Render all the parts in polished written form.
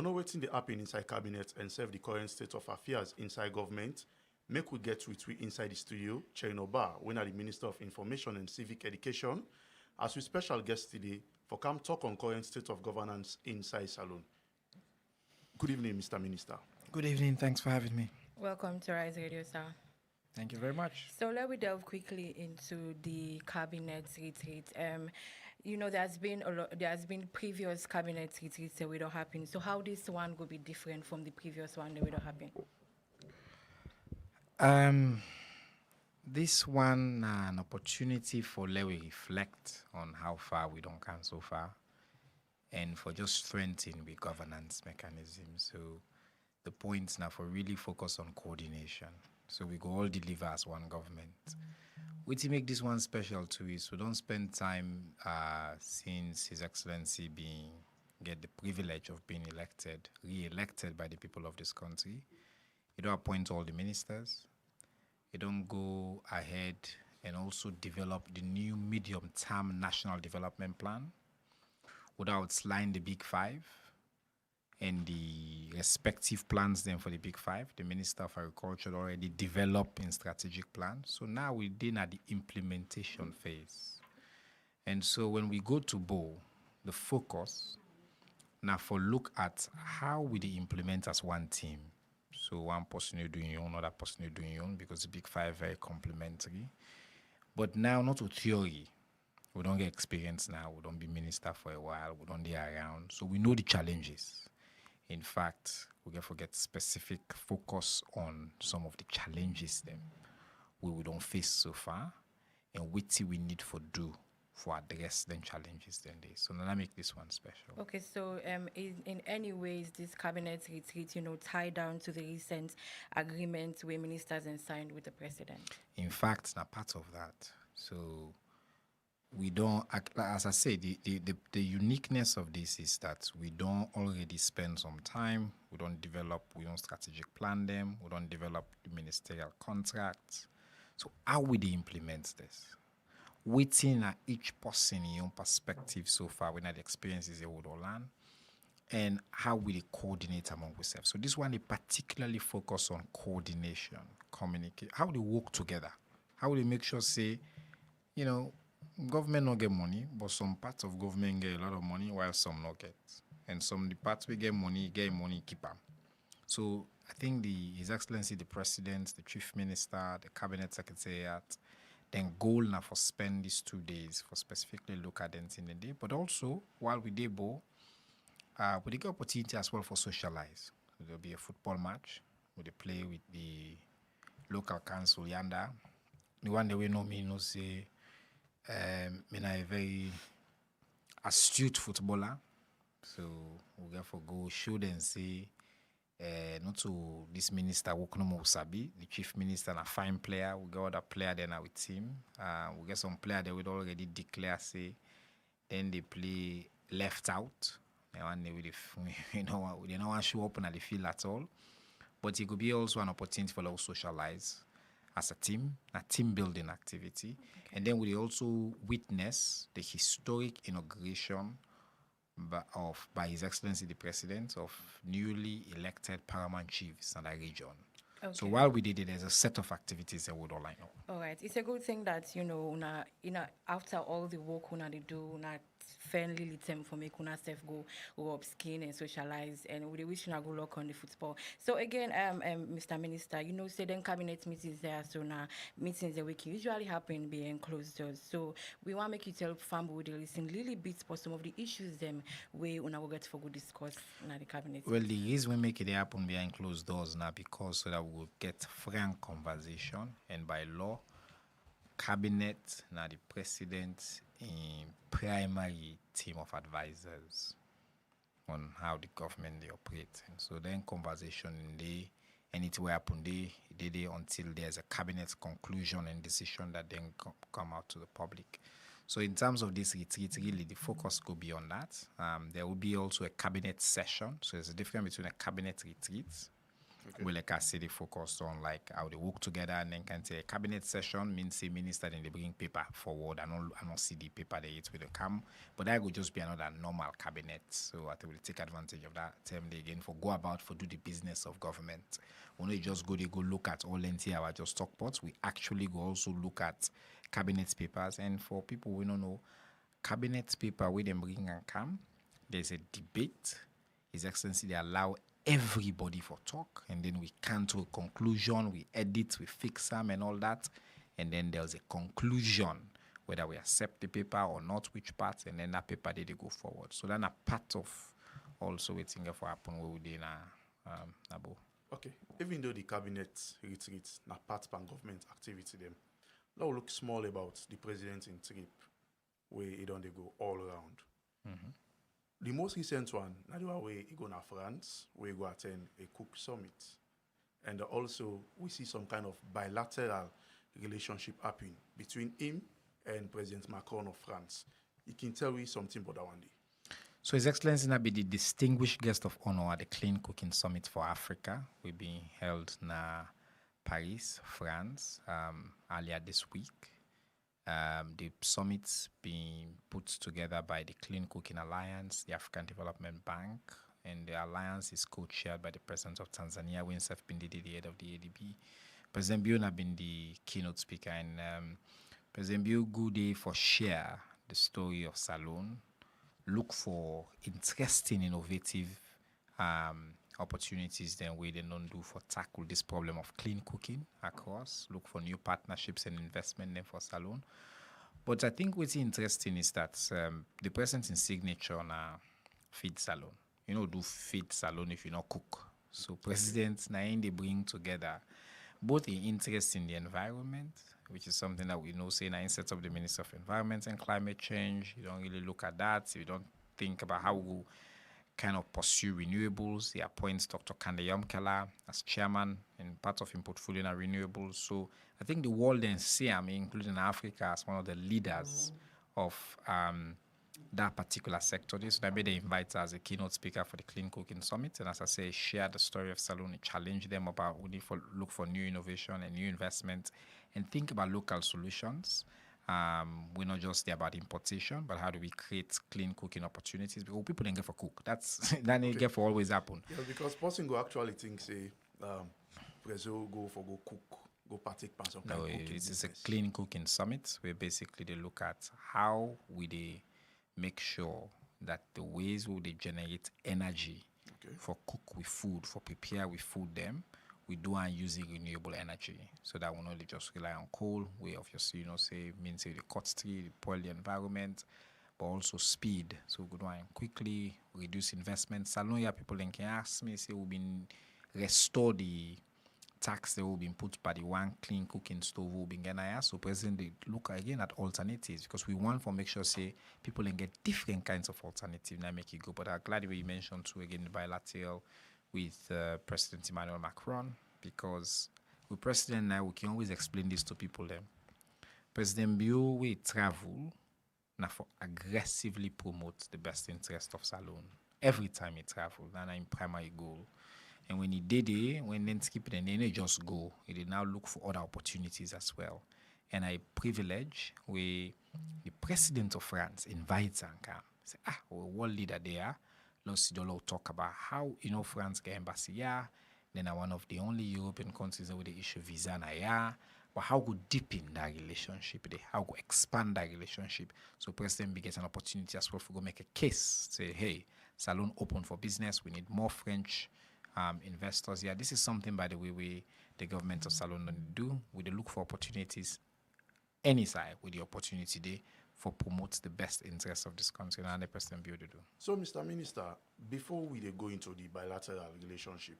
Know wetin dey happen inside cabinet and serve the current state of affairs inside government. Make we get with we inside the studio, Chernor Bah, when are the Minister of Information and Civic Education, as we special guest today for come talk on current state of governance inside Salon. Good evening, Mr. Minister. Good evening. Thanks for having me. Welcome to Rise Radio, sir. Thank you very much. So let me delve quickly into the cabinet retreat. There's been previous cabinet retreats that will not happen. So how this one will be different from the previous one that will not happen? This one an opportunity for let we reflect on how far we don't come so far, and for just strengthening the governance mechanism. So the points now for really focus on coordination. So we go all deliver as one government. What make this one special to is we don't spend time since His Excellency get the privilege of being re-elected by the people of this country. You don't appoint all the ministers. You don't go ahead and also develop the new medium-term national development plan without outlining the Big Five and the respective plans then for the Big Five. The Minister of Agriculture already developed in strategic plans. So now we're in at the implementation phase. And so when we go to BAH, the focus now for look at how we implement as one team. So one person is doing your own, another person is doing your own, because the Big Five very complementary. But now not with theory. We don't get experience now. We don't be minister for a while. We don't be around. So we know the challenges. In fact, we can forget specific focus on some of the challenges them we don't face so far, and what we need for do for address them challenges then they. So now I make this one special. Okay, so in any ways this cabinet retreat, tie down to the recent agreement where ministers and signed with the president. In fact, now part of that. So we don't, as I say, the uniqueness of this is that we don't already spend some time, we don't develop, we don't strategic plan them, we don't develop the ministerial contracts. So how will they implement this? Waiting at each person in your own perspective so far, when the experiences they would all learn, and how will they coordinate among themselves. So this one, they particularly focus on coordination, communicate, how they work together, how will they make sure, say, government not get money, but some parts of government get a lot of money while some not get. And some the parts we get money, keep them. So I think His Excellency, the President, the Chief Minister, the Cabinet Secretariat, then goal now for spend these 2 days for specifically look at them in the day. But also, while we did BAH, we get opportunity as well for socialize. So there'll be a football match. We play with the local council yonder. The one that we know me say, I'm a very astute footballer, so we therefore go show them say, not to this minister Wokonomo Sabi, the chief minister, a fine player. We got other player then with team. We get some player that would already declare say, then they play left out. And they they don't want to show up on the field at all. But it could be also an opportunity for us to socialize as a team building activity. Okay. And then we also witness the historic inauguration by His Excellency the President of newly elected paramount chiefs in that region. Okay. So while we did it, there's a set of activities that would all line up. All right. It's a good thing that, after all the work they do, fairly little for make self go up skin and socialize, and we wish you good luck on the football. So again, Mr. Minister, say then cabinet meetings there, so now meetings the week usually happen behind closed doors. So we want to make you tell family would listen little bits for some of the issues them we will get for good discuss in the cabinet. Well, the reason we make it happen behind closed doors now because so that we will get frank conversation, and by law, cabinet now the president in primary team of advisors on how the government they operate. And so then conversation in the anything will happen day until there's a cabinet conclusion and decision that then come out to the public. So in terms of this retreat, really the focus go beyond that. There will be also a cabinet session. So there's a difference between a cabinet retreat We like I say they focus on like how they work together, and then can say a cabinet session means say minister then they bring paper forward and not see the paper they eat with the come. But that would just be another normal cabinet. So I think we'll take advantage of that term again for go about for do the business of government. When they just go, they go look at all our just talk pots. We actually go also look at cabinet papers, and for people we don't know, cabinet paper where they bring and come, there's a debate. His Excellency, they allow everybody for talk, and then we come to a conclusion, we edit, we fix them and all that, and then there's a conclusion whether we accept the paper or not, which parts, and then that paper they go forward. So then a part of also waiting for happen where we did Nabo. Okay, even though the cabinet retreats na part of government activity them, now look small about the president in trip where he don't they go all around. Mm-hmm. The most recent one, now the way he go to France, where he go attend a Cook Summit. And also, we see some kind of bilateral relationship happening between him and President Macron of France. He can tell you something about that one day. So His Excellency will be the distinguished guest of honor at the Clean Cooking Summit for Africa. Will be held in Paris, France, earlier this week. The summit's being put together by the Clean Cooking Alliance, the African Development Bank, and the alliance is co-chaired by the President of Tanzania, Winsef Bindidi, the head of the ADB. President Bill has been the keynote speaker, and President Bill good day for share the story of Salone, look for interesting, innovative opportunities then we they don't do for tackle this problem of clean cooking across, look for new partnerships and investment then for Salone. But I think what's interesting is that the president's signature on feed Salone. You know, do feed Salone if you not cook. So presidents now they bring together both the interest in the environment, which is something that we know say now instead of the Minister of Environment and Climate Change, you don't really look at that. You don't think about how we kind of pursue renewables. He appoints Dr. Kande Yomkela as chairman and part of his portfolio in renewables. So I think the world then see including Africa, as one of the leaders of that particular sector. This so that made they invite her as a keynote speaker for the Clean Cooking Summit. And as I say, share the story of Salone, challenge them about we need to look for new innovation and new investment and think about local solutions. We're not just there about importation, but how do we create clean cooking opportunities? Because people don't get for cook. That's that okay. Get for always happen. Yeah, because person go actually think say Brazil go cook, go partake in some kind of cooking. It's a clean cooking summit where basically they look at how we they make sure that the ways where they generate energy for cook with food, for prepare with food them, we do and using renewable energy, so that we not only just rely on coal, we obviously, say, means the cut tree, the spoil the environment, but also speed. So we go and quickly reduce investment. Salone people then can ask me, say, we've been restore the tax that will be put by the one clean cooking stove will be getting. So President, they look again at alternatives because we want to make sure, say, people can get different kinds of alternatives and make it go. But I'm glad you mentioned too again the bilateral with President Emmanuel Macron, because with President now we can always explain this to people then. President Bio we travel now for aggressively promote the best interest of Salone. Every time he travel, that's in primary goal. And when he did it, when then skip it and then he just go, he did now look for other opportunities as well. And I privilege where the President of France invites and come. Say, we're world leader there. Let's talk about how France get embassy here. Then are one of the only European countries where they issue visa now. But how go deep in that relationship? How go expand that relationship? So President gets an opportunity as well for go make a case. Say, hey, Salone open for business. We need more French investors here. This is something, by the way, the government of Salone do. We look for opportunities any side with the opportunity there for promote the best interests of this country and the President Bio to do. So, Mr. Minister, before we go into the bilateral relationship,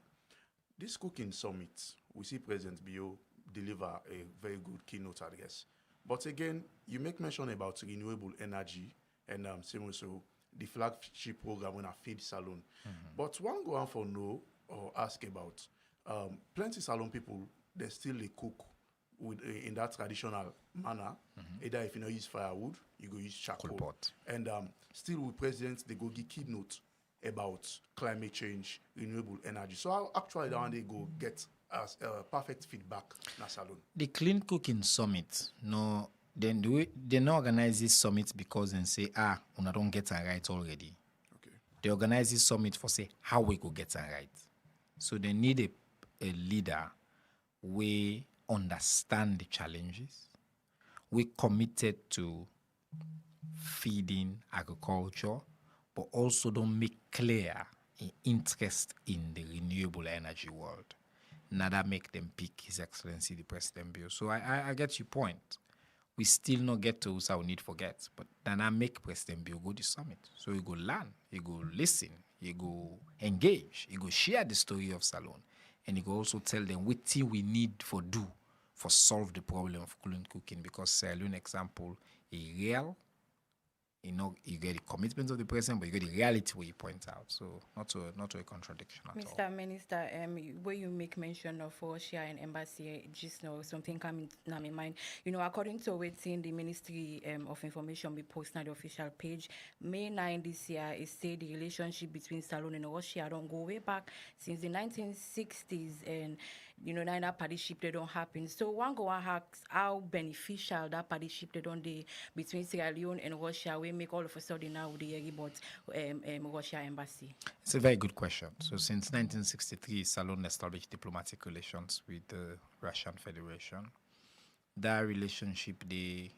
this cooking summit, we see President Bio deliver a very good keynote address. But again, you make mention about renewable energy and same also the flagship program when I feed Salone. Mm-hmm. But one go on for know or ask about plenty Salone people, they still cook with in that traditional manner. Mm-hmm. Either if you don't use firewood, you go use charcoal. Cool pot. And still with presidents, they go give keynote about climate change, renewable energy. So how actually that one they go get as perfect feedback na salon. The Clean Cooking Summit, no, then they not organize this summit because they say, una don't get it right already. Okay. They organize this summit for say how we go get it right. So they need a leader we understand the challenges. We committed to feeding agriculture, but also don't make clear an interest in the renewable energy world. Now that make them pick His Excellency the President Bill. So I get your point. We still not get to us our need forget, but then I make President Bill go to the summit. So he go learn, he go listen, he go engage, he go share the story of Salon, and he go also tell them what thing we need for do for solve the problem of clean cooking, because Sierra Leone example is real. You know, you get the commitment of the president, but you get the reality where you point out. So not to a contradiction at all. Mr. Minister, where you make mention of Russia and embassy, just know something coming to my mind. You know, according to what's in the Ministry of Information, we post on the official page, May 9 this year, it said the relationship between Salon and Russia don't go way back since the 1960s, and you know, that partnership they don't happen. So one go and ask how beneficial that partnership they don't do between Sierra Leone and Russia. We make all of a sudden now the hear about Russia embassy. It's a very good question. So since 1963, Salon established diplomatic relations with the Russian Federation. That relationship, we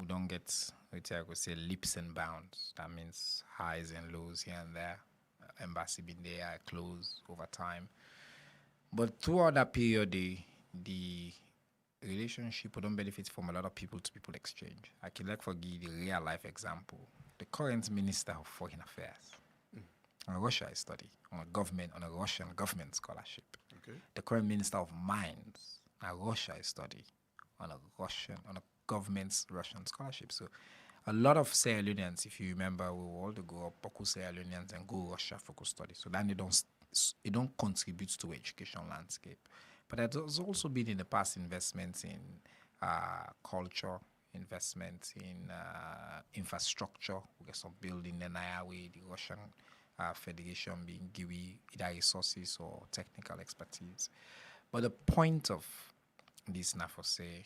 don't get, I would say, leaps and bounds. That means highs and lows here and there. Embassy been there, closed over time. But throughout that period, the relationship don't benefit from a lot of people-to-people exchange. I can like forgive the real-life example. The current Minister of Foreign Affairs on Russia is study on a Russian government scholarship. Okay. The current Minister of Mines on Russia is study on a government's Russian scholarship. So a lot of Sierra Leoneans, if you remember, we will all go up Boku Sierra Leoneans and go Russia for study. So then it don't contribute to education landscape. But there's also been in the past investments in culture, investments in infrastructure. We get some building in Niawe, the Russian Federation being given either resources or technical expertise. But the point of this now for say,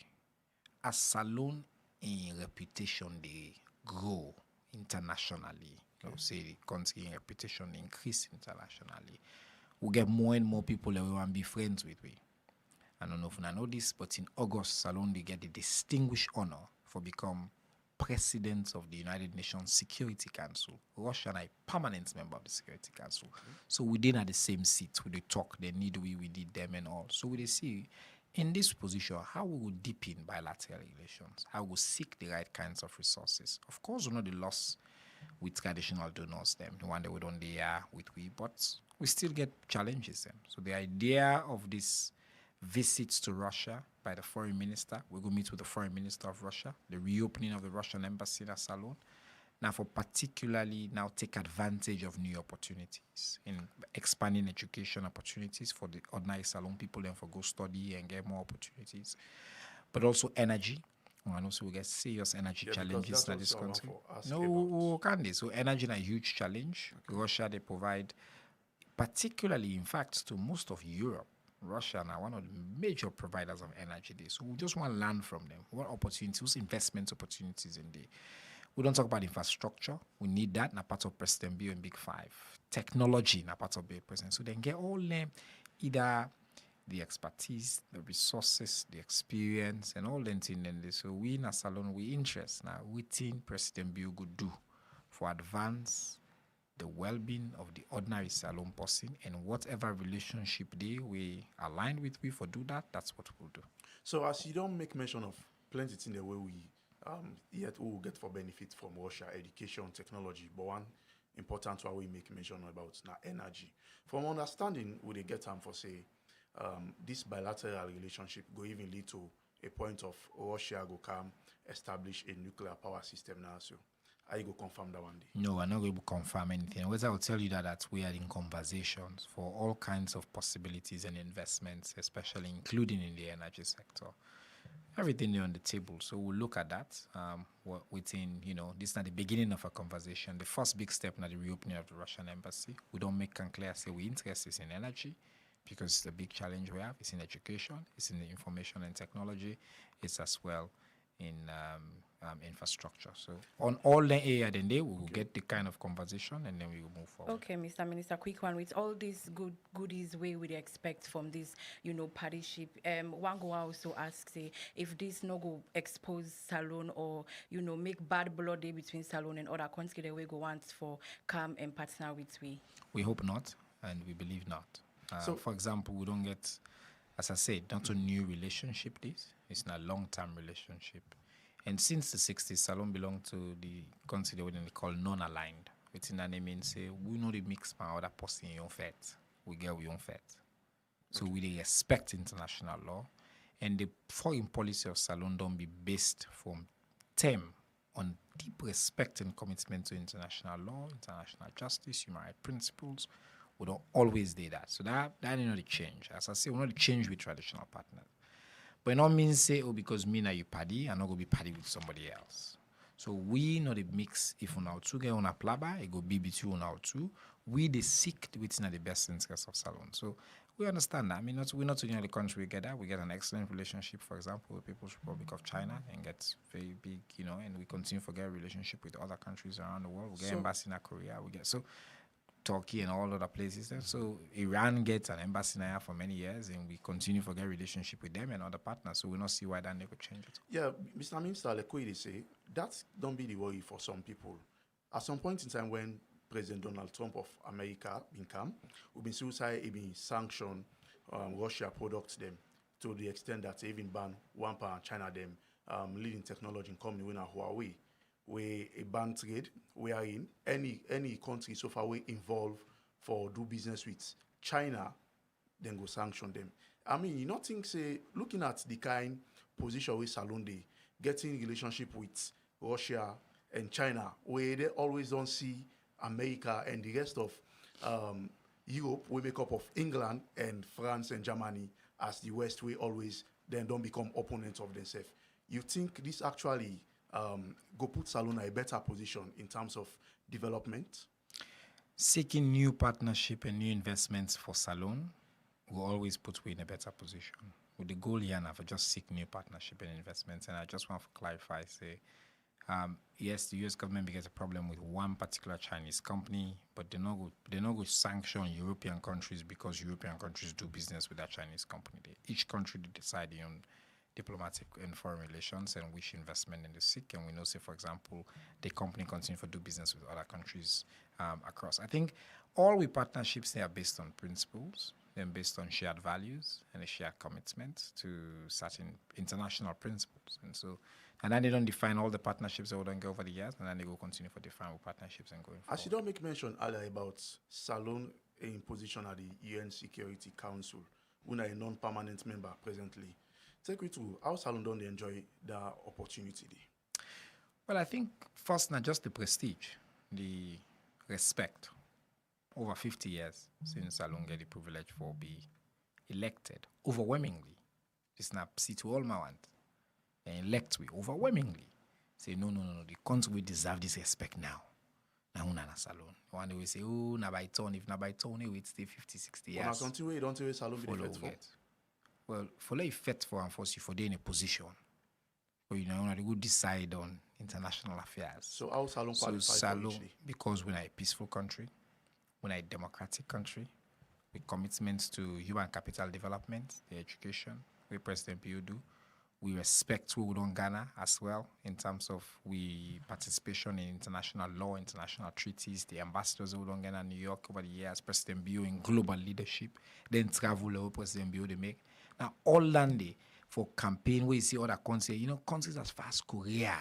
as Salon in reputation they grow internationally, say the country in reputation increase internationally, we get more and more people that we want to be friends with. I don't know if you know this, but in August, Salon they get the distinguished honor for become president of the United Nations Security Council. Russia and I permanent member of the Security Council. So we didn't have the same seat. We did talk, they need we did them and all. So we see in this position how we will deepen bilateral relations, how we will seek the right kinds of resources. Of course, we know the loss with traditional donors, them, the one that we don't there with but we still get challenges them. So the idea of this visits to Russia by the foreign minister, we go meet with the foreign minister of Russia, the reopening of the Russian embassy in Salon, now for particularly now take advantage of new opportunities in expanding education opportunities for the ordinary Salon people and for go study and get more opportunities, but also energy. And also we get serious energy challenges in this country. No, can they? So energy is a huge challenge. Okay. Russia, they provide, particularly in fact to most of Europe, Russia are one of the major providers of energy there. So we just want to learn from them. What opportunities, investment opportunities in there. We don't talk about infrastructure. We need that. Na part of President Bill and Big Five. Technology, na part of the president. So then get all them, either the expertise, the resources, the experience, and all them things in there. So we in a Salon, we interest now. We think President Bill could do for advance the well-being of the ordinary Salon person, and whatever relationship we align with, we for do that, that's what we'll do. So as you don't make mention of plenty in the way we yet we will get for benefit from Russia, education, technology, but one important one we make mention about now energy. From understanding, would they get time for say this bilateral relationship go even lead to a point of Russia go come establish a nuclear power system now? So are you go confirm that one day? No, I'm not going to confirm anything. What I will tell you that we are in conversations for all kinds of possibilities and investments, especially including in the energy sector. Everything on the table. So we'll look at that within, this is not the beginning of a conversation. The first big step in the reopening of the Russian embassy. We don't make it clear, say we're interested in energy because it's a big challenge we have. It's in education, it's in the information and technology, it's as well in infrastructure. So on all the area, then we will get the kind of conversation and then we will move forward. Okay, Mr. Minister, quick one. With all these goodies we would expect from this, partnership, one go also ask, say, if this no go expose Salone or, make bad blood day between Salone and other countries, the way go want for come and partner with we. We hope not, and we believe not. So, for example, we don't get, as I said, not a new relationship. It's a long-term relationship. And since the 60s, Salone belonged to the country they call non-aligned. Within that name means say we know the mix my other person in your fat. We get we own fat. So we respect international law. And the foreign policy of Salone don't be based from them on deep respect and commitment to international law, international justice, human rights principles. We don't always do that. So that is not the change. As I say, we're not change with traditional partners. But it not means say, because me na you party, I'm not going to be party with somebody else. So we not a mix. If on our two get on a plaba, it go be between on our two. We the seek within the best interest of Salone. So we understand that. I mean, we're not the only country we get that. We get an excellent relationship, for example, with People's Republic of China, and gets very big, and we continue to get a relationship with other countries around the world. We get embassy in Korea. We get Turkey and all other places there. So Iran gets an embassy now for many years, and we continue to get a relationship with them and other partners. So we don't see why that never change it. Yeah, Mr. Minister, like what you say, that don't be the worry for some people. At some point in time when President Donald Trump of America been come, we've been suicide, been sanction Russia products them to the extent that they even ban one part China them leading technology company winner Huawei. We a ban trade, we are in any country so far we involve for do business with China, then go sanction them. I mean, you not think say looking at the kind position with Salone they getting relationship with Russia and China, where they always don't see America and the rest of Europe, we make up of England and France and Germany as the West, we always then don't become opponents of themselves. You think this actually go put Salone in a better position in terms of development? Seeking new partnership and new investments for Salone will always put we in a better position. With the goal here now for just seek new partnership and investments. And I just want to clarify, say, yes, the US government gets a problem with one particular Chinese company, but they're not going to sanction European countries because European countries do business with that Chinese company. Each country decide on diplomatic and foreign relations and which investment in the seek. And we know, say, for example, the company continue to do business with other countries across. I think all we partnerships, they are based on principles, then based on shared values and a shared commitment to certain international principles. And then they don't define all the partnerships that we don't get over the years, and then they will continue to define partnerships and going forward. As you don't make mention earlier about Salone in position at the UN Security Council, we are a non-permanent member presently. Take me to how Salone don't enjoy the opportunity. Well, I think first, not just the prestige, the respect. Over 50 years since Salone get the privilege for be elected, overwhelmingly. It's not see to all my want. And elect we overwhelmingly. Say, no, the country will deserve this respect now. Now, na Salone. One day we say, oh, na by turn. If na by turn, we stay 50, 60 years. When I continue, you don't say Salone be the for. Well, for like fit for and force you for they in a position. But you know, they go decide on international affairs. So how Salone qualify for because we're a peaceful country, we're a democratic country, with commitments to human capital development, the education, where President Bio do. We respect what we don't Ghana as well in terms of we participation in international law, international treaties, the ambassadors who don't Ghana, New York over the years, President Bio in global leadership, then travel President Bio they make. Now all Landy for campaign where you see other countries, countries as far as Korea,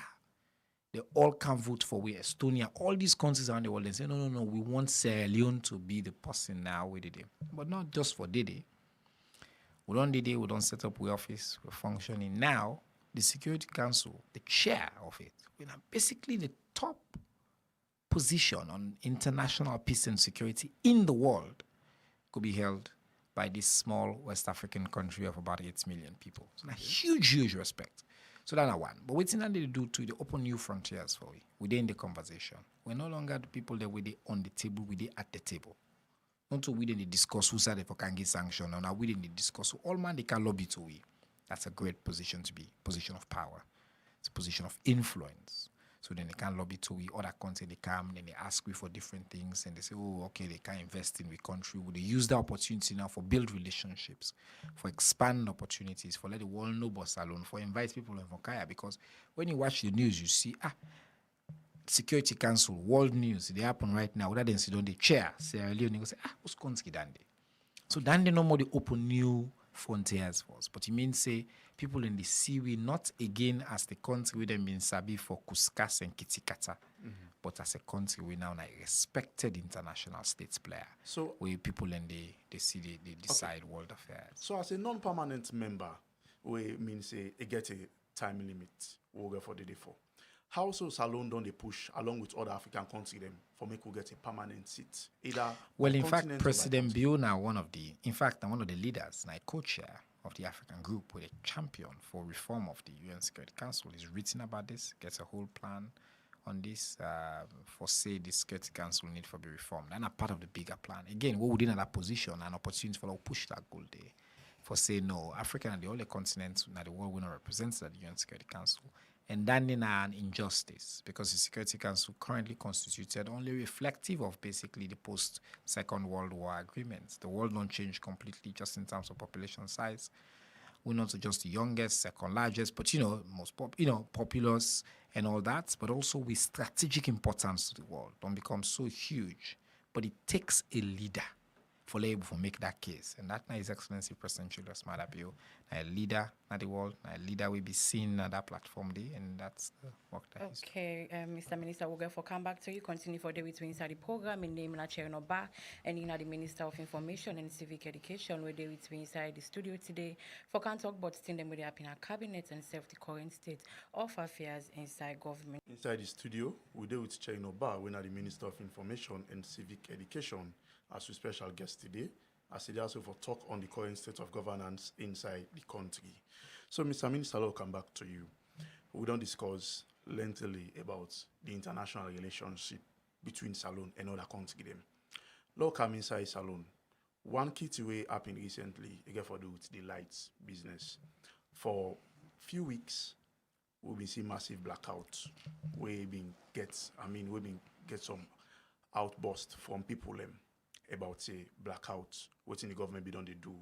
they all can vote for we Estonia, all these countries around the world, they say, no, we want Sierra Leone to be the person now with it. But not just for Dede. We don't set up we office, we're functioning. Now, the Security Council, the chair of it, basically the top position on international peace and security in the world could be held by this small West African country of about 8 million people. So na huge respect. So that's one. But what's in they do to they open new frontiers for we within the conversation. We're no longer the people that we on the table, we at the table. Not to we didn't discuss who said if we can get sanction, or now we didn't discuss who all man they can lobby to we. That's a great position to be, position of power. It's a position of influence. So then they can lobby to we other countries, they come, then they ask we for different things, and they say, oh, okay, they can invest in the country. Would they use the opportunity now for build relationships, for expand opportunities, for let the world know about Salon, for invite people in Vokaya? Because when you watch the news, you see, Security Council, world news, they happen right now. Whether they sit on the chair, Sierra Leone, you say, what's Konski Dande? So Dande no more they open new frontiers for us. But it means say people in the seaway not again as the country we them been sabi for Kuskas and Kitikata, but as a country we now a respected international states player. So where people in the city they decide world affairs. So as a non-permanent member, we mean say it get a time limit we'll go for the day for. How so Salon don't they push along with other African countries them for make we get a permanent seat? Either in fact, President Bio now one of the leaders, and co-chair of the African group with a champion for reform of the UN Security Council. He's written about this, gets a whole plan on this for say the Security Council need to be reformed. And a part of the bigger plan. Again, what within that position, an opportunity for us push that goal there. For say no, Africa and the only continent in the world will not represent the UN Security Council. And then in an injustice because the Security Council currently constituted only reflective of basically the post-Second World War agreements. The world don't change completely just in terms of population size. We're not just the youngest, second largest, but most populous and all that, but also with strategic importance to the world. Don't become so huge. But it takes a leader for able to make that case. And that now His Excellency President Julius Maada Bio, a leader at the world, a leader will be seen at that platform day, and that's the work that he's doing. Okay, Mr. Minister, we'll go come back to you. Continue for the way to inside the program in name of Chernor Bah and in the Minister of Information and Civic Education, where they will inside the studio today for can talk about things them with the in our cabinet and self the current state of affairs inside government. Inside the studio, we deal with Chernor Bah, when the Minister of Information and Civic Education, as a special guest today, as it also for talk on the current state of governance inside the country. So, Mr. Minister, I'll come back to you. We don't discuss lengthily about the international relationship between Salon and other countries. Law come inside Salon. One key to way happened recently, again for do with the lights business. For few weeks, we've been seeing massive blackout. We've been get some outburst from people about say blackout, what in the government be done they do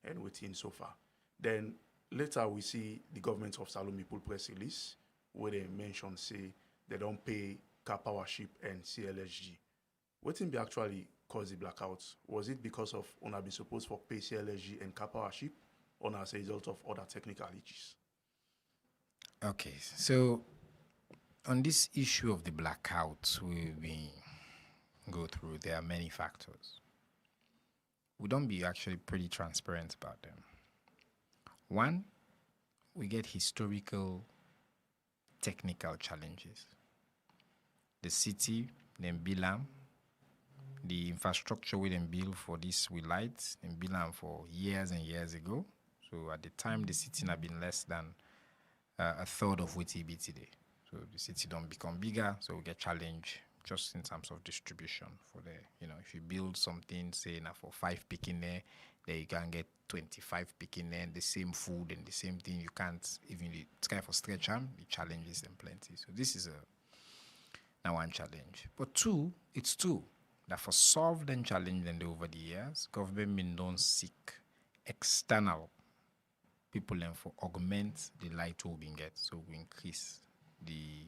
and what in so far. Then later we see the government of Salome pull press release where they mention say they don't pay Karpowership and CLSG. What in be actually cause the blackout? Was it because of una be supposed for pay CLSG and Karpowership or as a result of other technical issues? Okay, so on this issue of the blackout, we've been go through, there are many factors. We don't be actually pretty transparent about them. One, we get historical technical challenges. The city, then Bilam, the infrastructure we then build for this with lights, in Bilam for years and years ago. So at the time, the city had been less than a third of what it be today. So the city don't become bigger, so we get challenged just in terms of distribution for the, if you build something, say now for 5 picking there you can get 25 picking there, the same food and the same thing, you can't even try for stretch arm, the challenges and plenty. So this is now one challenge. But two, it's two, that for solve the challenge and over the years, government don't seek external people and for augment the light we get, so we increase the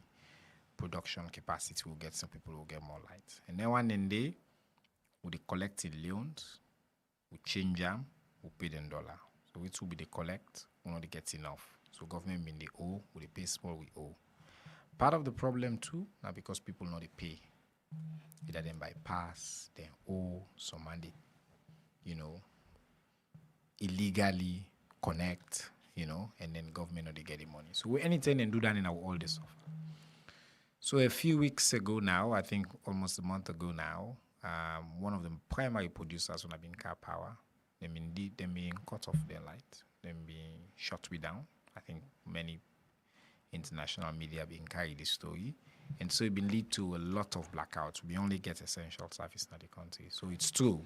production capacity, will get some people will get more light. And then one day, we collect in loans, we change them, we pay them dollar. So it will be the collect, we not get enough. So government mean they owe, we pay small, we owe. Part of the problem too, now because people know they pay. Either them bypass, then owe, some money, illegally connect, and then government know they get the money. So we anything and do that in our all this stuff. So a few weeks ago now, I think almost a month ago now, one of the primary producers when I've been Karpower Them indeed, them being cut off their light, them being shut we down. I think many international media being carried this story. And so it been lead to a lot of blackouts. We only get essential service in the country. So it's true.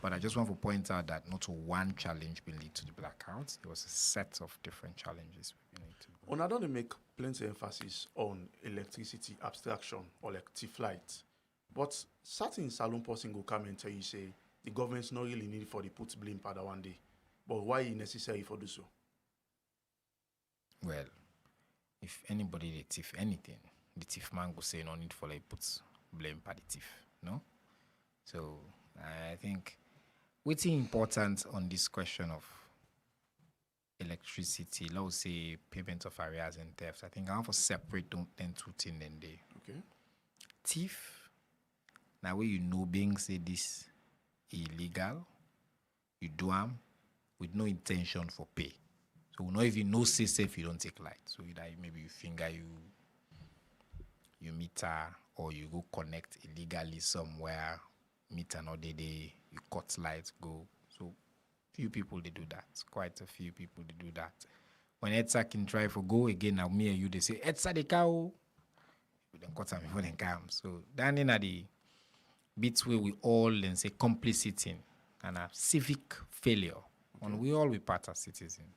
But I just want to point out that not one challenge will lead to the blackouts. There was a set of different challenges we need to go. On I don't make plenty emphasis on electricity abstraction or like T-flight. But certain Salon person go come and tell you say the government's not really needed for the put blame pada one day. But why is necessary for do so? Well, if anybody they thief anything, the thief man go say no need for like put blame for the thief, no? So I think what's important on this question of electricity, let's say payment of arrears and theft, I think I have to separate them two things then they. Okay. Thief, now where you know being say this illegal, you do them with no intention for pay. So not even no say safe you don't take light. So either maybe you finger you meter or you go connect illegally somewhere, meter not day you cut lights go. So few people they do that. Quite a few people they do that. When EDSA can try for go again, now me and you they say EDSA the cow. We don't cut them before they come. So then in the bits where we all then say complicity and a civic failure. Okay. And we all be part of citizens.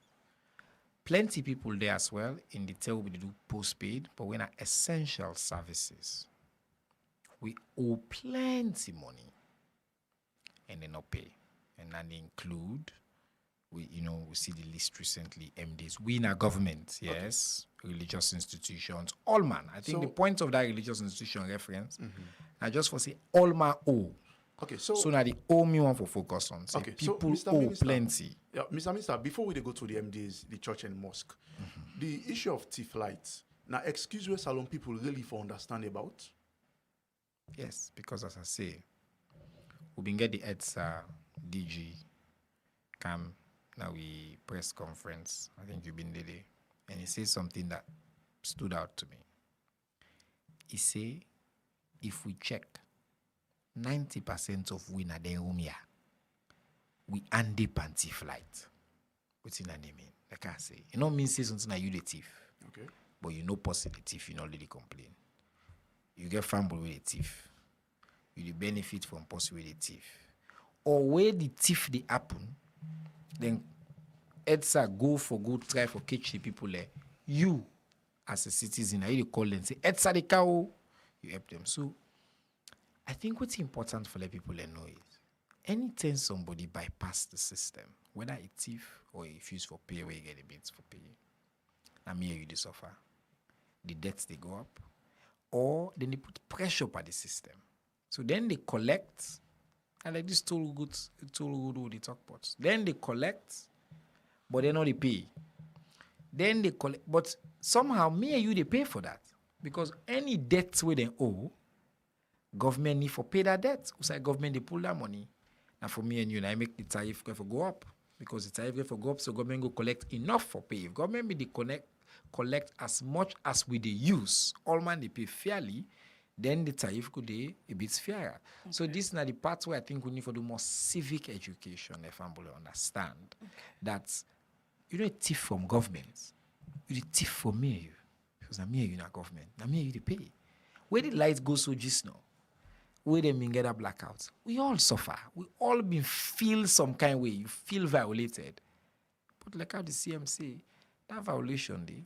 Plenty people there as well in the tail we do postpaid, but when are essential services, we owe plenty money and they not pay. And then they include we see the list recently, MDAs. We in our government, yes, okay. Religious institutions, all man. I think the point of that religious institution reference, now just for say all man owe. Okay, so now the owe me one for focus on. Say okay, people so owe plenty. Yeah, Mr. Minister, before we go to the MDAs, the church and mosque, the issue of T-flights, now excuse where Salon people really for understand about? Yes, because as I say, we been get the EDSA DG come now we press conference. I think you've been there, and he says something that stood out to me. He say, if we check 90% of we na den room here, we ande panty flight. What's in a name? Like I say, you know mean say something like you the thief. Okay. But you know possibly the thief, you not really complain. You get fumble with the thief. You the benefit from possibly the thief. Or where the thief they happen, then EDSA go try for catch the people there. You, as a citizen, you call them say, EDSA the cow, you help them. So, I think what's important for the people to know is, anytime somebody bypass the system, whether it's thief or if used for pay, where you get the bits for pay, I mean you suffer. The debts they go up, or then they put pressure on the system. So then they collect. And like this tool good with the talk pots. Then they collect, but they not they pay. Then they collect, but somehow me and you they pay for that. Because any debts where they owe, government need for pay that debt. So government they pull that money. Now for me and you, I make the tariff go up. Because the tariff go up, so government go collect enough for pay. If government be they collect as much as we they use, all man they pay fairly, then the tariff could be a bit fairer. Okay. So this is not the part where I think we need to do more civic education, if I'm able to understand that you don't thief from government. You thief from me and you. Because I'm me and you not government. I'm me and you to pay. Where the lights go so just now, where they get a blackout, we all suffer. We all been feel some kind of way. You feel violated. But like how the CM say, that violation day,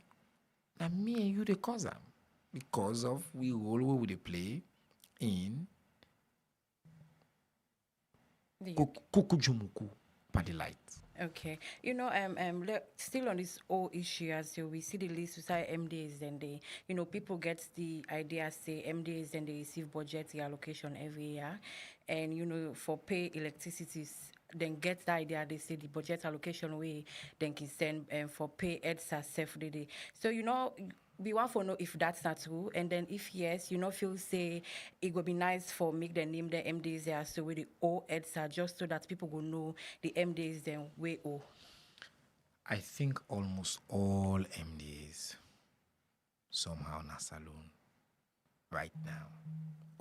now me and you the cause them. Because of we all where they play in Kukujumuku by the light. Okay. Still on this whole issue, as we see the list, we say MDAs, and people get the idea, say MDAs, and they receive budget allocation every year. And, for pay electricity, then get the idea, they say the budget allocation way, then can send for pay EDSA self day. So, we want to know if that's not true, and then if yes, feel say it would be nice for make them name the MDAs there, so with the O EDSA, just so that people will know the MDAs then way O. I think almost all MDAs somehow na Salon right now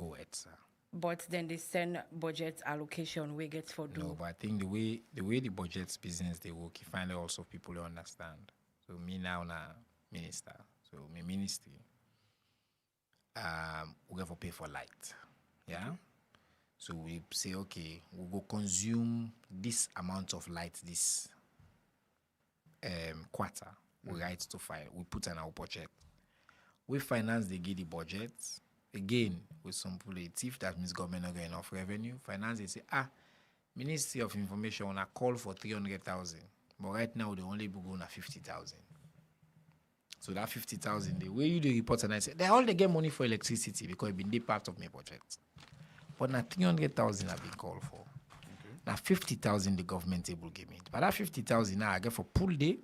O EDSA. but then they send budget allocation we get for do. No, but I think the budgets business they work, you find also people who understand. So me now na minister. So my ministry, we have to pay for light. Yeah. So we say, okay, we'll go consume this amount of light this quarter. We write to file. We put in our budget. We finance, they give the budget. Again, with some relative, that means government not getting enough revenue. Finance, they say, Ministry of Information on a call for 300,000. But right now, they only go on 50,000. So that 50,000, the way you do report, and I say, they all they get money for electricity because it's been the part of my budget. But now 300,000 have been called for. Okay. Now 50,000 the government able give me. But that 50,000 now I get for pool day,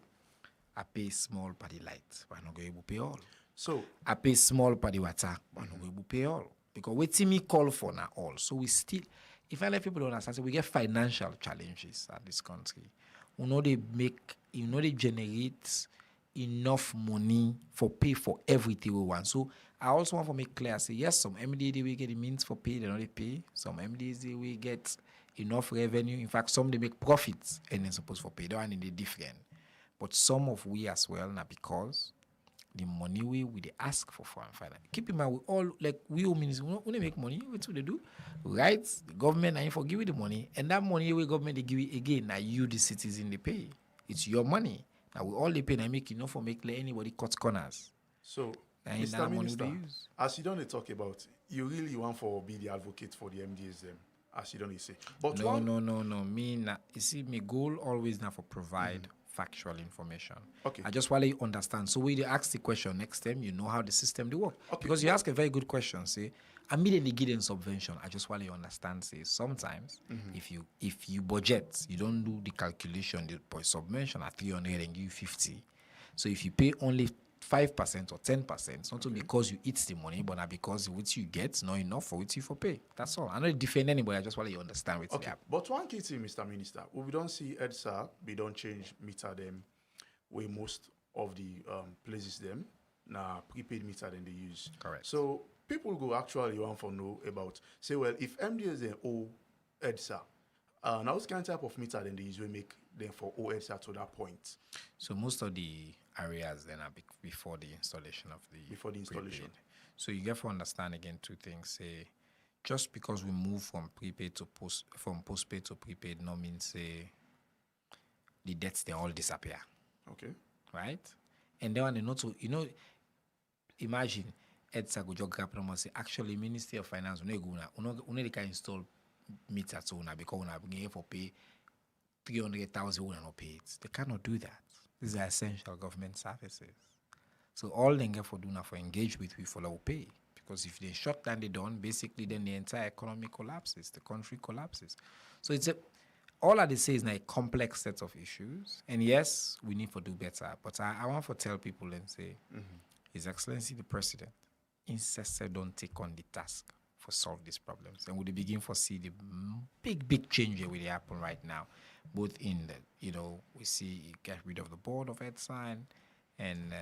I pay small for the light, but I'm not going to pay all. So I pay small for the water, but I'm not going to pay all. Because what me call for now all. So we still, if I let people understand, so we get financial challenges at this country. We know they generate enough money for pay for everything we want. So I also want to make clear, say yes, some MDA we get the means for pay, they don't pay. Some MDAs they will get enough revenue. In fact, some they make profits and they're supposed for pay. They are in the different. But some of we as well now because the money we they ask for foreign finance. Keep in mind, we all like we all means when they make money, what do they do? Right? The government ain't for give you the money, and that money we government they give you again. Now you the citizen they pay. It's your money. Now we all they pay and make enough for make let anybody cut corners. So Mr. Minister, as you don't talk about, you really want for be the advocate for the MDAs them, as you don't say. But no. Me na, you see, my goal always now for provide factual information. Okay. I just want you understand. So when you ask the question next time, you know how the system do work. Okay. Because you ask a very good question, say, immediately give them subvention. I just want you understand, say, sometimes if you budget, you don't do the calculation, the subvention at 300 and give you 50. So if you pay only 5% or 10%, it's not only because you eat the money, but not because what you get not enough for what you for pay. That's all. I'm not defend anybody. I just want you understand what's happening. But one key thing, Mr. Minister, we don't see EDSA, we don't change meter them where most of the places them now prepaid meter than they use. Correct. So people go actually want to know about, say, well, if MDAs then owe EDSA, now what kind of type of meter then they use we make them for EDSA to that point? So most of the areas then are before the installation of the installation. Prepaid. So you have to understand again two things. Say, just because we move from prepaid to postpaid to prepaid, no means say the debts they all disappear. Okay. Right? And then they not to imagine EDSA go just grab and say actually Ministry of Finance we can install meter to because we are for pay 300,000 we not pay it. They cannot do that. These are essential government services. So all they get for do now for engage with we follow pay. Because if they shut down the done, basically then the entire economy collapses, the country collapses. So it's all I say is now a complex set of issues. And yes, we need to do better. But I want to tell people and say, His Excellency the President insisted don't take on the task for solve these problems. And we begin to see the big change will happen right now. Both in the, we see you get rid of the board of EDSA and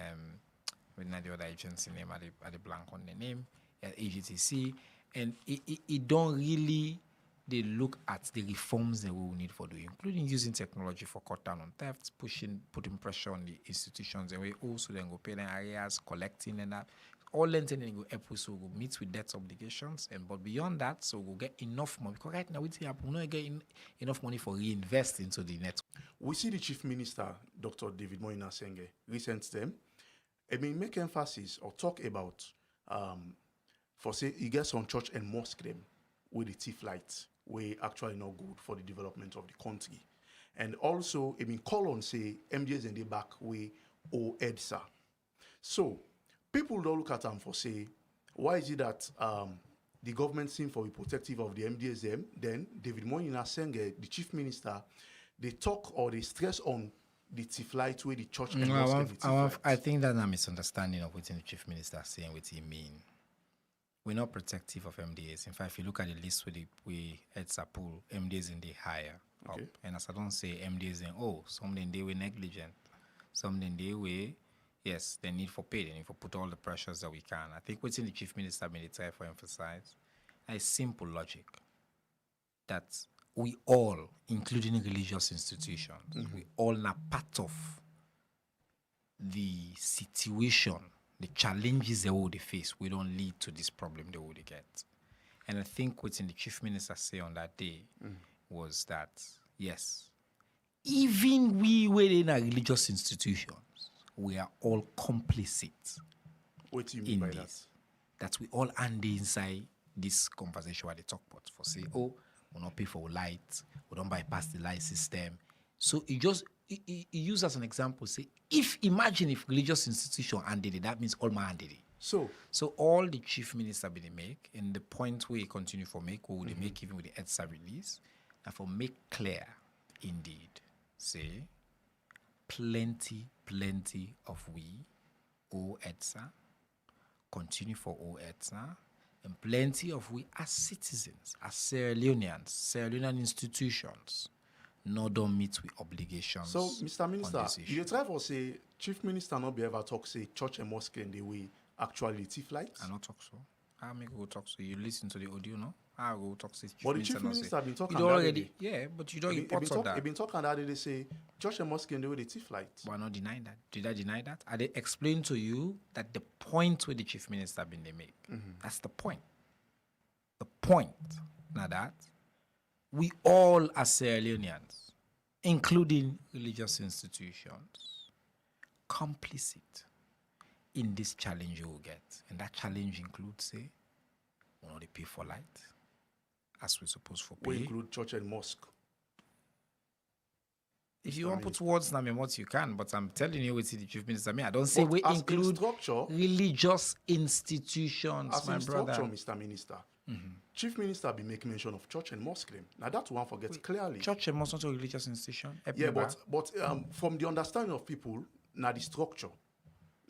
with the other agency name at the blank on the name, AGTC, and it don't really they look at the reforms that we will need for doing, including using technology for cut down on thefts, putting pressure on the institutions, and we also then go pay the areas, collecting and that. All lengthening and go help us, so we'll meet with debt obligations, but beyond that, so we'll get enough money. Because right now, we're not getting enough money for reinvest into the network. We see the Chief Minister, Dr. David Moyina Senge, recent them. Make emphasis or talk about, for say, you get some church and mosque them with the thief lights, we actually not good for the development of the country. And also, call on, say, MDAs in the back way or EDSA. So, people don't look at them for say, why is it that the government seems for be protective of the MDSM? Then David Moyina Senge, the Chief Minister, they talk or they stress on the flight where the church and I think that's a misunderstanding of what the Chief Minister is saying, what he mean. We're not protective of MDAs. In fact, if you look at the list where we EDSA pool, MDAs in the higher up. And as I don't say MDAs in some they were negligent, some they were. Yes, they need for pay. They need for put all the pressures that we can. I think what's in the Chief Minister made it try for emphasize. a simple logic that we all, including religious institutions, we all are part of the situation, the challenges they would face. We don't lead to this problem they would get. And I think what the chief minister said on that day was that, yes, even we within our religious institutions, we are all complicit. What do you mean by this. That we all under inside this conversation where they talk about for say, oh, we don't pay for light, we don't bypass the light system. So he used as an example, say, imagine if religious institution handed it, that means all my handed it. So all the chief minister will make, and the point where he continue for make, or they make even with the EDSA release, and for make clear, indeed, say, plenty of we owe EDSA, continue for owe EDSA, and plenty of we as citizens, as Sierra Leoneans, Sierra Leonean institutions, no don't meet with obligations. So, Mr. Minister, you try for say, Chief Minister not be ever talk say church and mosque in the way actually thief lights? I not talk so. I make go talk so. You listen to the audio, no? I go talk to But the Chief Minister have been talking already. Yeah, but you don't report on that. They've been talking that they say church and mosque in the way they thief lights. But I not deny that. Did I deny that? I did explain to you that the point where the Chief Minister been they make. That's the point. The point, now that we all as Sierra Leoneans, including religious institutions, complicit in this challenge you will get. And that challenge includes, say, we not pay for light, as we're supposed to pay. We include church and mosque. If you want to put words in what you can, but I'm telling you, it's the Chief Minister. I don't say we include religious institutions, as my brother. Mr. Minister. Chief Minister be making mention of church and mosque claim. Now that one forgets clearly. Church and mosque not a religious institution. Yeah, but from the understanding of people, now the structure.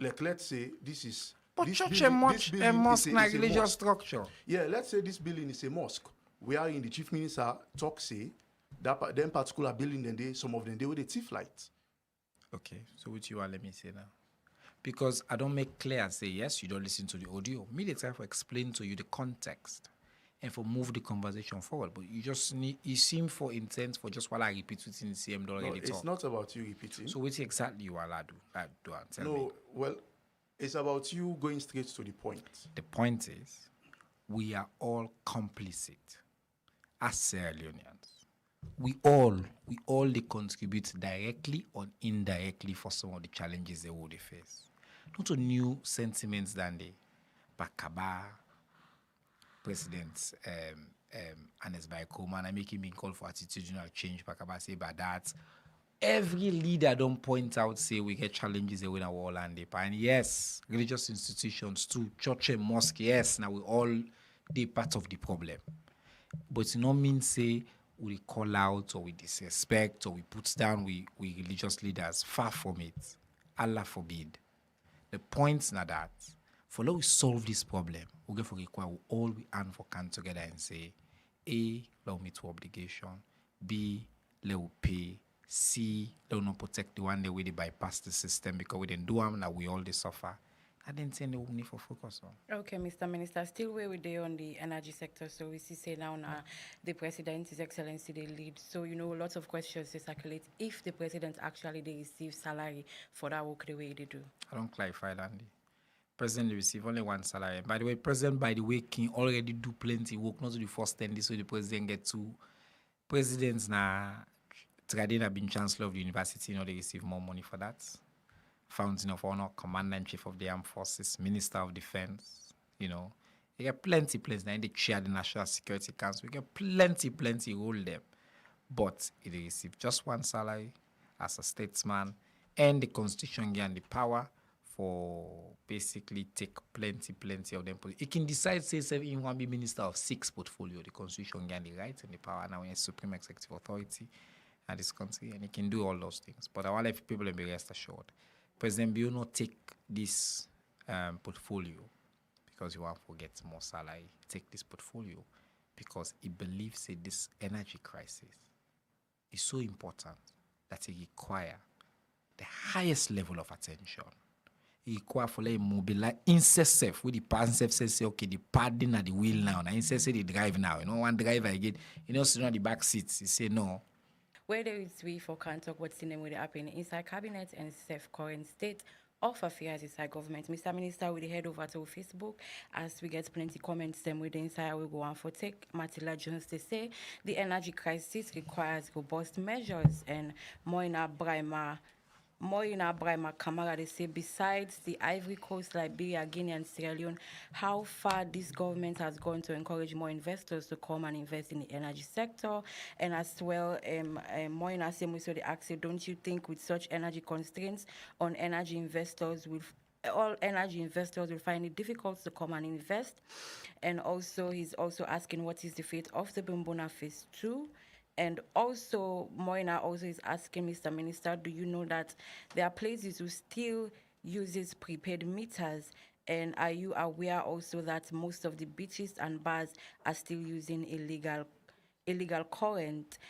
Like let's say this is. But church and mosque not religious structure. Yeah, let's say this building is a mosque. We are in the Chief Minister talk say that them particular building then some of them they with the thief lights. Okay, so what you are let me say now. Because I don't make clear and say, yes, you don't listen to the audio. Me, they try to explain to you the context and for move the conversation forward. But you seem for intent for just while I repeat it in the CM don't already talk. It's not about you repeating. So what exactly you are do tell me. No, well, it's about you going straight to the point. The point is, we are all complicit as Sierra Leoneans. We all they contribute directly or indirectly for some of the challenges they will face. Not to new sentiments than the Bakaba, President Anes Baikoman, I make him call for attitudinal change. Bakaba say about that. Every leader don't point out, say we get challenges in our whole land. And yes, religious institutions too, church and mosque, yes, now we all they part of the problem. But it not mean say we call out or we disrespect or we put down we religious leaders. Far from it. Allah forbid. The point now that for now we solve this problem, we get for require all we earn for come together and say, A, let me to obligation, B, let we pay, C, let not protect the one day we bypass the system because we didn't do them now we all they suffer. I didn't say no need for focus on. Okay, Mr. Minister, still where we there on the energy sector. So we see say now the president, His Excellency, they lead. So lots of questions to circulate if the president actually they receive salary for that work the way they do. I don't clarify that. President receive only one salary. By the way, president by the way can already do plenty work, not to the first 10 days so the president get to presidents now. Trading have been chancellor of the university, they receive more money for that. Fountain of Honor, Commander-in-Chief of the Armed Forces, Minister of Defense, You get plenty now in the chair of the National Security Council. We get plenty role them. But it receive just one salary as a statesman, and the Constitution gives the power for basically take plenty of them. He can decide, say, he want to be minister of 6 portfolio. The Constitution gives the right and the power now in Supreme Executive Authority in this country, and he can do all those things. But I want to let people be rest assured. President Bio not take this portfolio because he want to get more salary. Take this portfolio because he believes that this energy crisis is so important that it requires the highest level of attention. equal for like mobilize incessant with the person say okay the padding at the wheel now. Now incessant the drive now. You know one driver again. You know sitting on the back seats. He say no. Where there is we for can't talk what's in them with happening inside cabinet and safe current state of affairs inside government. Mr. Minister, we head over to Facebook as we get plenty comments them with the inside we go on for take Matilla Jones to say the energy crisis requires robust measures and Moina Brahma Kamara, they say, besides the Ivory Coast, Liberia, Guinea, and Sierra Leone, how far this government has gone to encourage more investors to come and invest in the energy sector. And as well, Moina Semuso, they ask, don't you think with such energy constraints on energy investors, all energy investors will find it difficult to come and invest? And also, he's also asking, what is the fate of the Bumbuna Phase 2? And also, Moina also is asking Mr. Minister, do you know that there are places who still uses prepaid meters? And are you aware also that most of the beaches and bars are still using illegal current?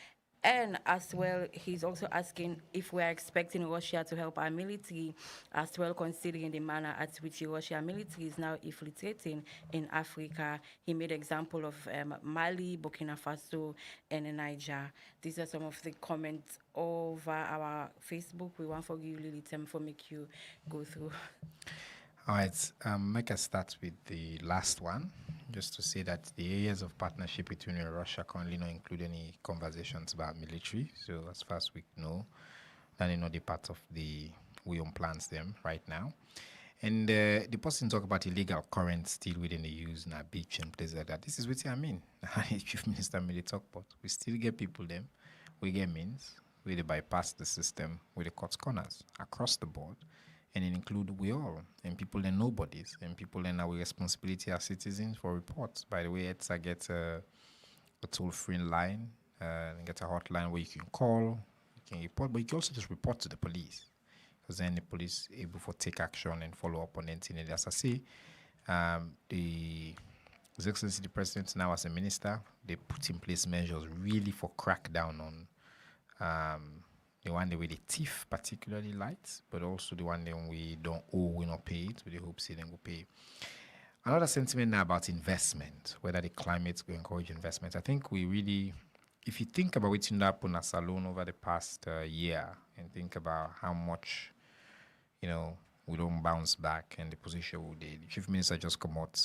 And as well, he's also asking if we're expecting Russia to help our military, as well considering the manner at which the Russian military is now infiltrating in Africa. He made example of Mali, Burkina Faso, and Niger. These are some of the comments over our Facebook. We want for you, Lily, for make you go through. All right, make us start with the last one, just to say that the areas of partnership between you and Russia currently don't include any conversations about military. So as far as we know, that is not the part of the we on plans them right now. And the person talk about illegal current still within the use in a beach and places like that. This is what I mean. Chief Minister made talk about. We still get people them, we get means, we bypass the system, we cut corners across the board. And it include we all, and people and nobodies, and people and our responsibility as citizens for reports. By the way, it's get a toll-free line, and get a hotline where you can call, you can report, but you can also just report to the police, because then the police able to take action and follow up on anything. And as I say, His Excellency the President now as a minister, they put in place measures really for crackdown on the one that we the thief particularly light, but also the one that we don't owe, we not pay it, with the hopes they will pay. Another sentiment now about investment, whether the climate will encourage investment. I think we really, if you think about what's happened at Salone over the past year, and think about how much, we don't bounce back and the position we did. The Chief Minister just come out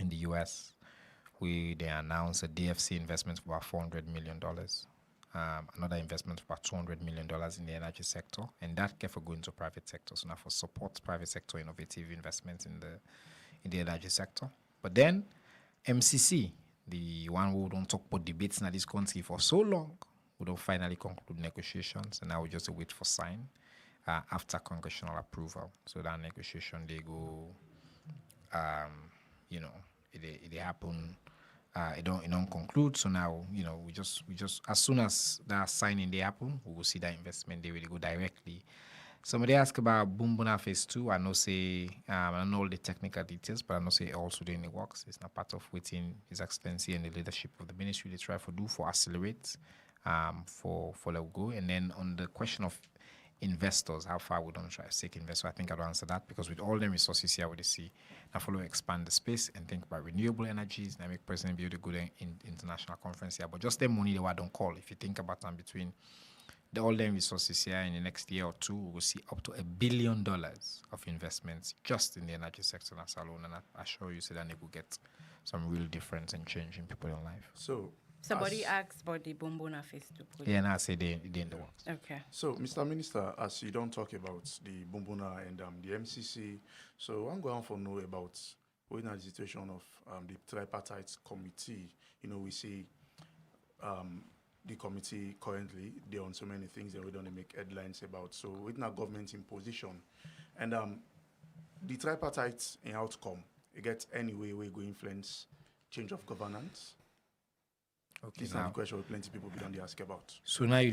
in the US. They announced a DFC investment of about $400 million. Another investment of about $200 million in the energy sector, and that can go into private sector. So now for support private sector innovative investment in the energy sector. But then MCC, the one who don't talk about debates in this country for so long, we don't finally conclude negotiations, and now we just wait for sign after congressional approval. So that negotiation they go, it happen. It don't conclude. So now, we just as soon as that signing they happen, we will see that investment they will go directly. Somebody asked about Bumbuna Phase 2. I know I don't know all the technical details, but I know say also doing the works. It's not part of within His Excellency and the leadership of the ministry they try to do for accelerate for let go. And then on the question of investors, how far we don't try to seek investors, I think I don't answer that, because with all the resources here, we see now follow expand the space and think about renewable energies. And I make President be able to go to international conference here, but just the money that I don't call. If you think about them between all the resources here in the next year or two, we will see up to $1 billion of investments just in the energy sector in Salone, and I assure you, that they will get some real difference and change in people's life. So somebody asked about the Bumbuna Phase 2 project. Yeah, and I say they in the works. Okay. So, Mr. Minister, as you don't talk about the Bumbuna and the MCC, so I'm going to know about when the situation of the Tripartite committee. We see the committee currently, they're on so many things that we don't make headlines about. So, with now government in position, and the Tripartite in outcome, it gets any way we go influence change of governance. Okay, this is a question plenty people don't ask about. So now you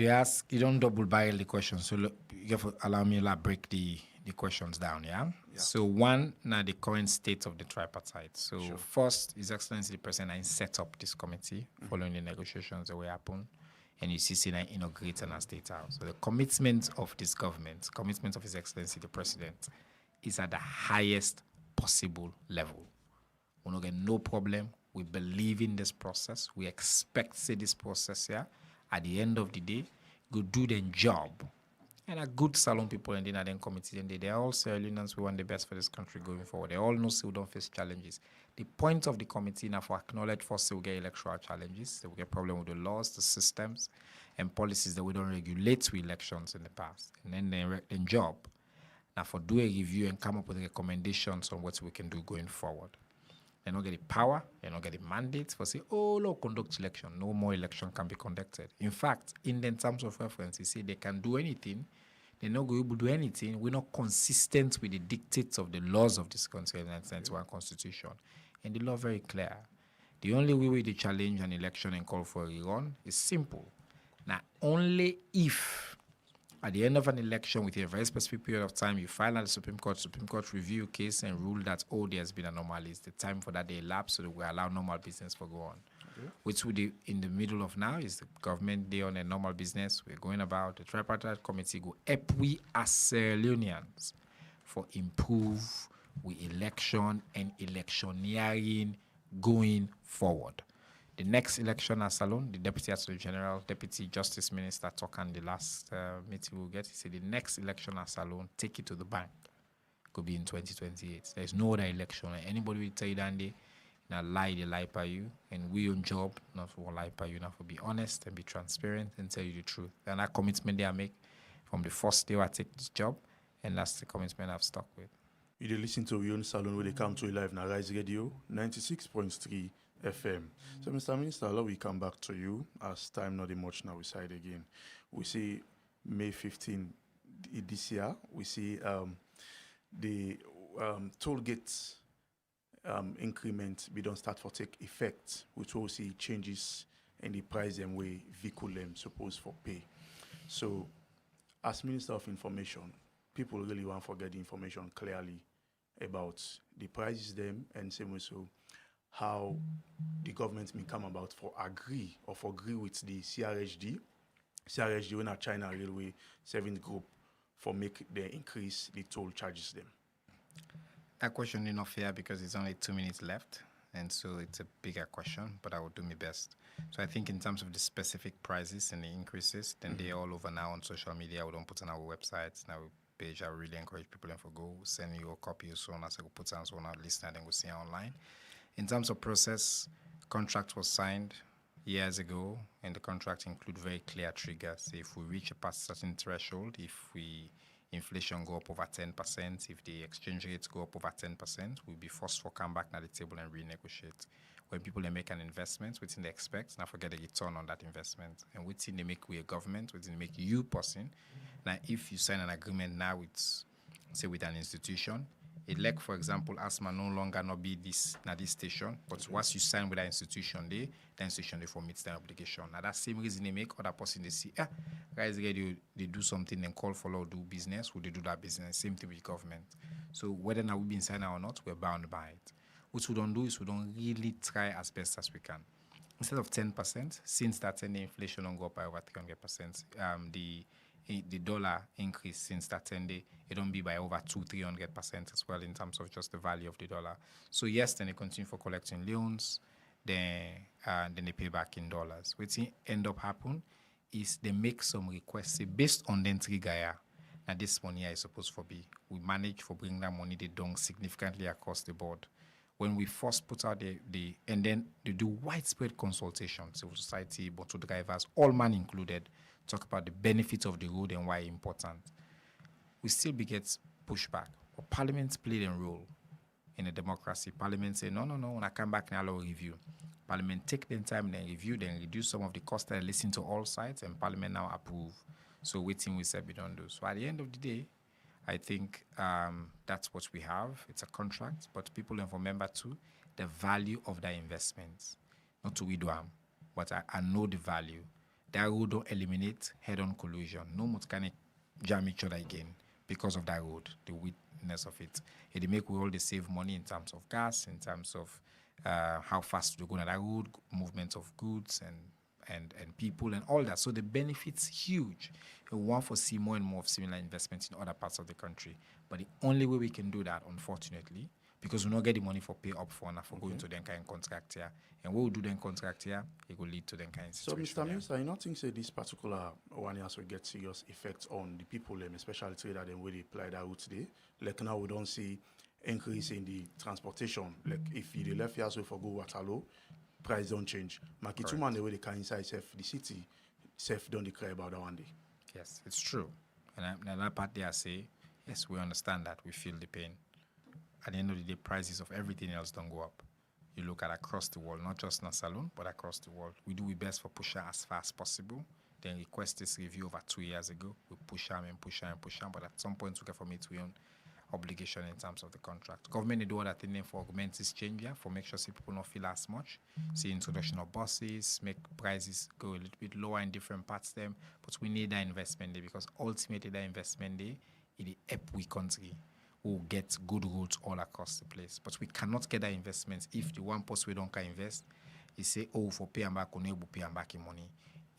don't double barrel the question. So look, you have to allow me to break the questions down, yeah? So one, now the current state of the tripartite. So first, His Excellency the President set up this committee following the negotiations that will happen. and you see Sina inaugurate a state house. So the commitment of this government, commitment of His Excellency the President, is at the highest possible level. We don't get no problem. We believe in this process. We expect to see this process here. At the end of the day, go do their job. And a good Salon people and then committee, and they're all Sierra Leoneans. We want the best for this country going forward. They all know we don't face challenges. The point of the committee now for acknowledge first we get electoral challenges. We get problem with the laws, the systems, and policies that we don't regulate with elections in the past. And then the job now for do a review and come up with recommendations on what we can do going forward. They don't get the power, they don't get the mandate for say, oh, no, conduct election. No more election can be conducted. In fact, in the terms of reference, you say they can do anything. They're not going to do anything. We're not consistent with the dictates of the laws of this country and the 1991 Constitution. And the law very clear. The only way we challenge an election and call for a rerun is simple. Now, only if at the end of an election within a very specific period of time, you file at the Supreme Court review a case and rule that, oh, there's been an anomaly. It's the time for that day elapse so that we allow normal business to go on. Okay. Which we do in the middle of now is the government day on a normal business. We're going about the Tripartite Committee go help we as Sierra Leoneans for improve with election and electioneering going forward. The next election at Salon, the Deputy Attorney General, Deputy Justice Minister talking the last meeting we'll get, he said the next election at Salon, take it to the bank. Could be in 2028. There's no other election. Anybody will tell you that day, now lie, they lie by you. And we on job, not for lie by you, not for be honest and be transparent and tell you the truth. And that commitment they I make from the first day I take this job, and that's the commitment I've stuck with. You dey listen to your Salon where they come to live now, Rise Radio 96.3 FM. So, Mr. Minister, we come back to you as time not much now we side again. We see May 15 this year. We see the toll gates increment we don't start for take effect, which will see changes in the price and way vehicle them supposed for pay. So, as Minister of Information, people really want to get the information clearly about the prices them and same way so how the government may come about for agree with the CRHD when a China Railway Serving Group for make the increase the toll charges them. That question is not fair because it's only 2 minutes left, and so it's a bigger question, but I will do my best. So I think in terms of the specific prices and the increases, then they're all over now on social media. We don't put on our websites, now page. I really encourage people to go send you a copy or so on as I go put on so on our list and then we'll see it online. In terms of process, contract was signed years ago, and the contract include very clear triggers. If we reach a past certain threshold, if inflation go up over 10%, if the exchange rates go up over 10%, we'll be forced to come back at the table and renegotiate. When people they make an investment, within they expect, now forget the return on that investment. And within they make with a government, within they make you person. Now, if you sign an agreement now with, say, with an institution, it like, for example, ASMA no longer not be this station, but once you sign with that institution, the institution therefore meets their obligation. Now that same reason they make other person they see, guys they do something and call for law, do business, would they do that business? Same thing with government. So whether now we've been signed or not, we're bound by it. What we don't do is we don't really try as best as we can. Instead of 10%, since that 10 the inflation don't go up by over 300%, the dollar increase since that 10 day, it don't be by over 200-300% as well in terms of just the value of the dollar. So yes, then they continue for collecting loans, then they pay back in dollars. What end up happen is they make some requests based on the trigger. Now this money is supposed to be. We manage for bring that money they down significantly across the board. When we first put out and then they do widespread consultation, civil society, motor drivers, all man included, talk about the benefits of the road and why it's important. We still get pushback. But Parliament played a role in a democracy. Parliament say, no, when I come back now, I'll review. Parliament take the time and review, then reduce some of the costs and listen to all sides, and Parliament now approve. So waiting we said we don't do. So at the end of the day, I think that's what we have. It's a contract, but people remember too the value of their investments. Not to we do them, but I know the value. That road don't eliminate head-on collision. No more can jam each other again because of that road, the widthness of it. It make we all the save money in terms of gas, in terms of how fast we go on that road, movement of goods, and and people and all that. So the benefits huge. We want to see more and more of similar investments in other parts of the country. But the only way we can do that, unfortunately, because we not get the money for pay up for and for going to the kind of contract here. And what we do then contract here, it will lead to the kind of situation. So, Mr. Minister, I don't think say this particular one has will get serious effects on the people, especially trader them where they apply that route today. Like now we don't see increase in the transportation. Like if you left here so for go Waterloo, price don't change. Makitu man the way they can inside the city, self don't declare about that one day. Yes, it's true. And that part there I say, yes, we understand that. We feel the pain. At the end of the day, prices of everything else don't go up. You look at across the world, not just in Salon, but across the world. We do our best for push as far as possible. Then request this review over 2 years ago. We push them and push them and push them, but at some point we get from it we own obligation in terms of the contract. Government they do other thing for augment this change here, for make sure people don't feel as much. See introduction of buses, make prices go a little bit lower in different parts them. But we need that investment there because ultimately that investment there it help we country who get good roads all across the place. But we cannot get that investment if the one post we don't can invest, he say, oh, for pay and back, or no, pay and back in money.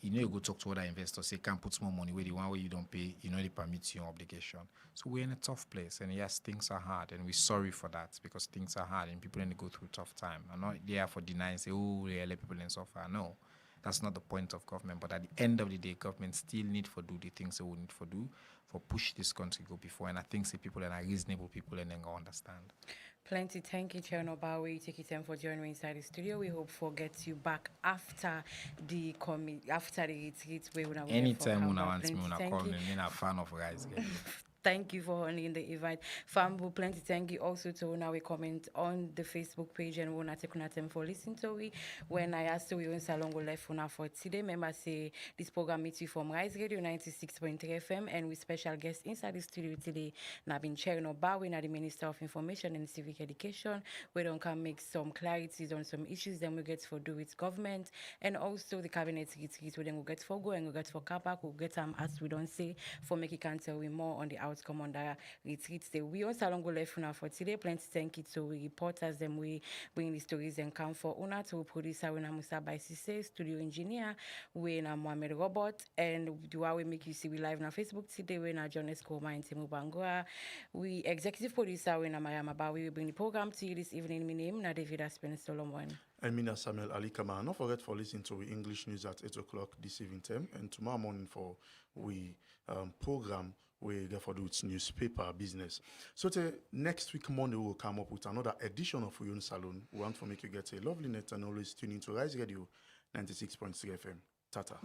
You know, you go talk to other investors, say, can't put more money where the one where you don't pay, you know, they permit your obligation. So we're in a tough place. And yes, things are hard. And we're sorry for that because things are hard and people need to go through tough time. I'm not there for denying, say, oh, they let people in suffer. No, that's not the point of government. But at the end of the day, government still need to do the things they will need to do for push this country go before. And I think say people that are reasonable people and then go understand. Plenty. Thank you, Chernor Bah. We take your time for joining me inside the studio. We hope for get you back after the retreat. Anytime when I want me, when I call me, I'm a fan of guys. Thank you for honoring the invite. Fambu, plenty thank you also to now we comment on the Facebook page and we take time for listening to we. When I asked we on Salon go left for today, remember say this program meets you from Rise Radio 96.3 FM and with special guests inside the studio today. Now been Chernor Bah, we are the Minister of Information and Civic Education. We don't come make some clarities on some issues then we get for do with government and also the cabinet retreat we then we get for go and we get for car park, we get as we don't say for make it can tell we more on the outcome on the retreat. We on Salon go left for today. Plenty thank you to we reporters them we bring the stories and come for Una to producer we na Musa by Sise, studio engineer we na Mohamed Robot and do we make you see we live na Facebook today we na John Escoma and Timu Bangoa. We executive producer we na Mariama Bah. We bring the program to you this evening. My name na Davida Spaine-Solomon. And me na Samuel Ali Kama. Don't forget for listening to English news at 8 o'clock this evening time and tomorrow morning for we program we get for the newspaper business. So next week Monday we'll come up with another edition of Uyun Salon. We want to make you get a lovely night and always tune in to Rise Radio 96.3 FM. Tata.